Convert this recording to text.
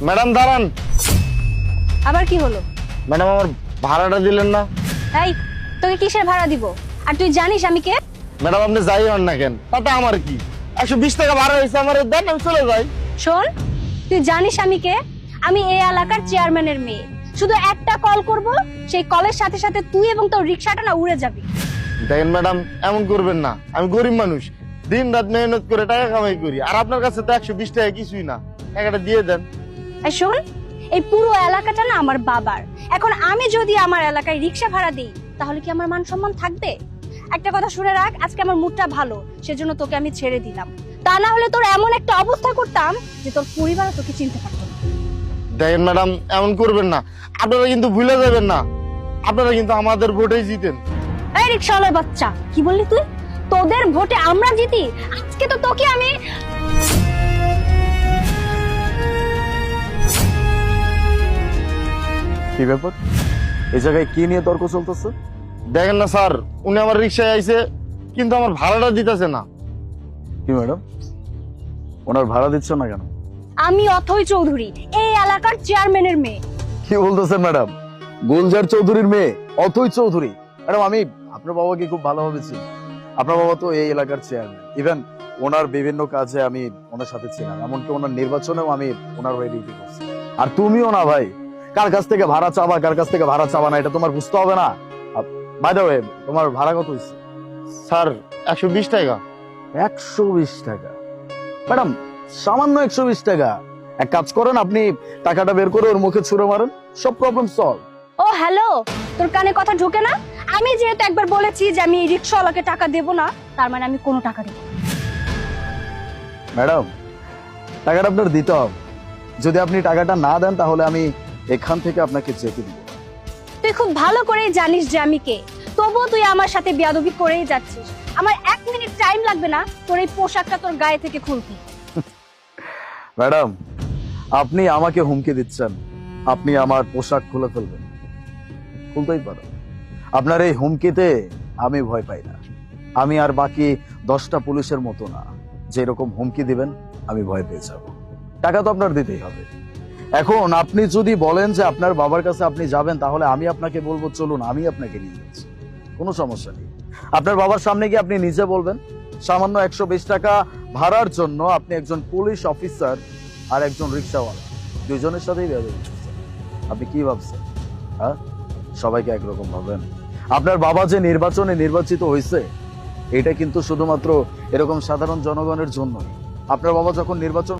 Madam দাঁড়ান। আবার কি হলো? ম্যাডাম আমার ভাড়াটা দিলেন না। এই, তোকে কিসের ভাড়া দিব? আর তুই জানিস আমি কে? ম্যাডাম আপনি যাই হন না কেন, তাতে আমার কি? 120 টাকা ভাড়া হয়েছে, আমার দেন, আমি চলে যাই। শোন, তুই জানিস আমি কে? আমি এই এলাকার চেয়ারম্যানের মেয়ে। শুধু একটা কল করব, সেই কলের সাথে সাথে তুই এবং তোর রিকশাটা না উড়ে যাবি। দেখেন ম্যাডাম, এমন করবেন না। আমি গরিব মানুষ, দিন রাত মেহনত করে টাকা কামাই করি, আর আপনার কাছে তো 120 টাকা কিছুই না। টাকাটা দিয়ে দেন। এই শোন, এই পুরো এলাকাটা না আমার বাবার। এখন আমি যদি আমার এলাকায় রিকশা ভাড়া দিই, তাহলে কি আমার মান সম্মান থাকবে? একটা কথা শুনে রাখ, আজকে আমার মুডটা ভালো, সেজন্য তোকে আমি ছেড়ে দিলাম। তা না হলে তোর এমন একটা অবস্থা করতাম যে তোর পরিবারও তোকে চিনতে পারতো না। দেখেন ম্যাডাম, এমন করবেন না। আপনারা কিন্তু ভুলে যাবেন না, আপনারা কিন্তু আমাদের ভোটেই জিতেন। এই রিকশাওয়ালার বাচ্চা, কি বললি তুই? তোদের ভোটে আমরা জিতি? আজকে তো তোকে আমি... কি ব্যাপার? এই জায়গায় কি নিয়ে তর্ক চলতেছে? দেখেন না স্যার, উনি আমার রিক্সায় আইছে, কিন্তু আমার ভাড়াটা দিতেছে না। কি ম্যাডাম, ওনার ভাড়া দিচ্ছ না কেন? আমি অথই চৌধুরী, এই এলাকার চেয়ারম্যানের মেয়ে। কি বলতেছেন ম্যাডাম? গুলজার চৌধুরীর মেয়ে অথৈ চৌধুরী? ম্যাডাম আমি আপনার বাবাকে খুব ভালোভাবে চিনি। আপনার বাবা তো এই এলাকার চেয়ারম্যান। ইভেন ওনার বিভিন্ন কাজে আমি ওনার সাথে ছিলাম, এমনকি ওনার নির্বাচনেও আমি ওনার হয়ে ডিউটি করছি। আর তুমিও না ভাই, কার কাছ থেকে ভাড়া চাবা কার কাছ থেকে ভাড়া চাবা না এটা তোমার বুঝতে হবে না? বাই দ্য ওয়ে, তোমার ভাড়া কত হয়েছে? স্যার 120 টাকা। 120 টাকা? ম্যাডাম সামান্য 120 টাকা। এক কাজ করেন, আপনি টাকাটা বের করে ওর মুখে ছুঁড়ে মারেন, সব প্রবলেম সলভ। ও হ্যালো, তোর কানে কথা ঢোকে না? আমি যেহেতু একবার বলেছি যে আমি এই রিকশাওয়ালাকে টাকা দেব না, তার মানে আমি কোনো টাকা দেব না। ম্যাডাম টাকাটা আপনার দিতে হবে। যদি আপনি টাকাটা না দেন তাহলে আমি এখান থেকে আপনাকে যেতে দিব। তুই খুব ভালো করেই জানিস যে আমি কে, তবুও তুই আমার সাথে বেয়াদবি করেই যাচ্ছিস। আমার 1 মিনিট টাইম লাগবে না তোর এই পোশাকটা তোর গায়ে থেকে খুলতে। ম্যাডাম আপনি আমাকে হুমকি দিচ্ছেন আপনি আমার পোশাক খুলে ফেলবেন? খুলতেই পারো। আপনার এই হুমকিতে আমি ভয় পাই না। আমি আর বাকি 10টা পুলিশের মতো না, যেরকম হুমকি দিবেন আমি ভয় পেয়ে যাব। টাকা তো আপনার দিতেই হবে। এখন আপনি যদি বলেন যে আপনার বাবার কাছে আপনি যাবেন, তাহলে আমি আপনাকে বলবো চলুন আমি আপনাকে নিয়ে যাচ্ছি, কোনো সমস্যা নেই। আপনার বাবার সামনে গিয়ে আপনি নিজে বলবেন সামান্য 120 টাকা ভাড়ার জন্য আপনি একজন পুলিশ অফিসার আর একজন রিক্সাওয়ালা দুইজনের সাথেই বেয়াদবি করছেন। আপনি কি ভাবছেন? হ্যাঁ, সবাইকে একরকম ভাবেন? আপনার বাবা যে নির্বাচনে নির্বাচিত হয়েছে, এটা কিন্তু শুধুমাত্র এরকম সাধারণ জনগণের জন্যই। আপনার বাবা যখন নির্বাচন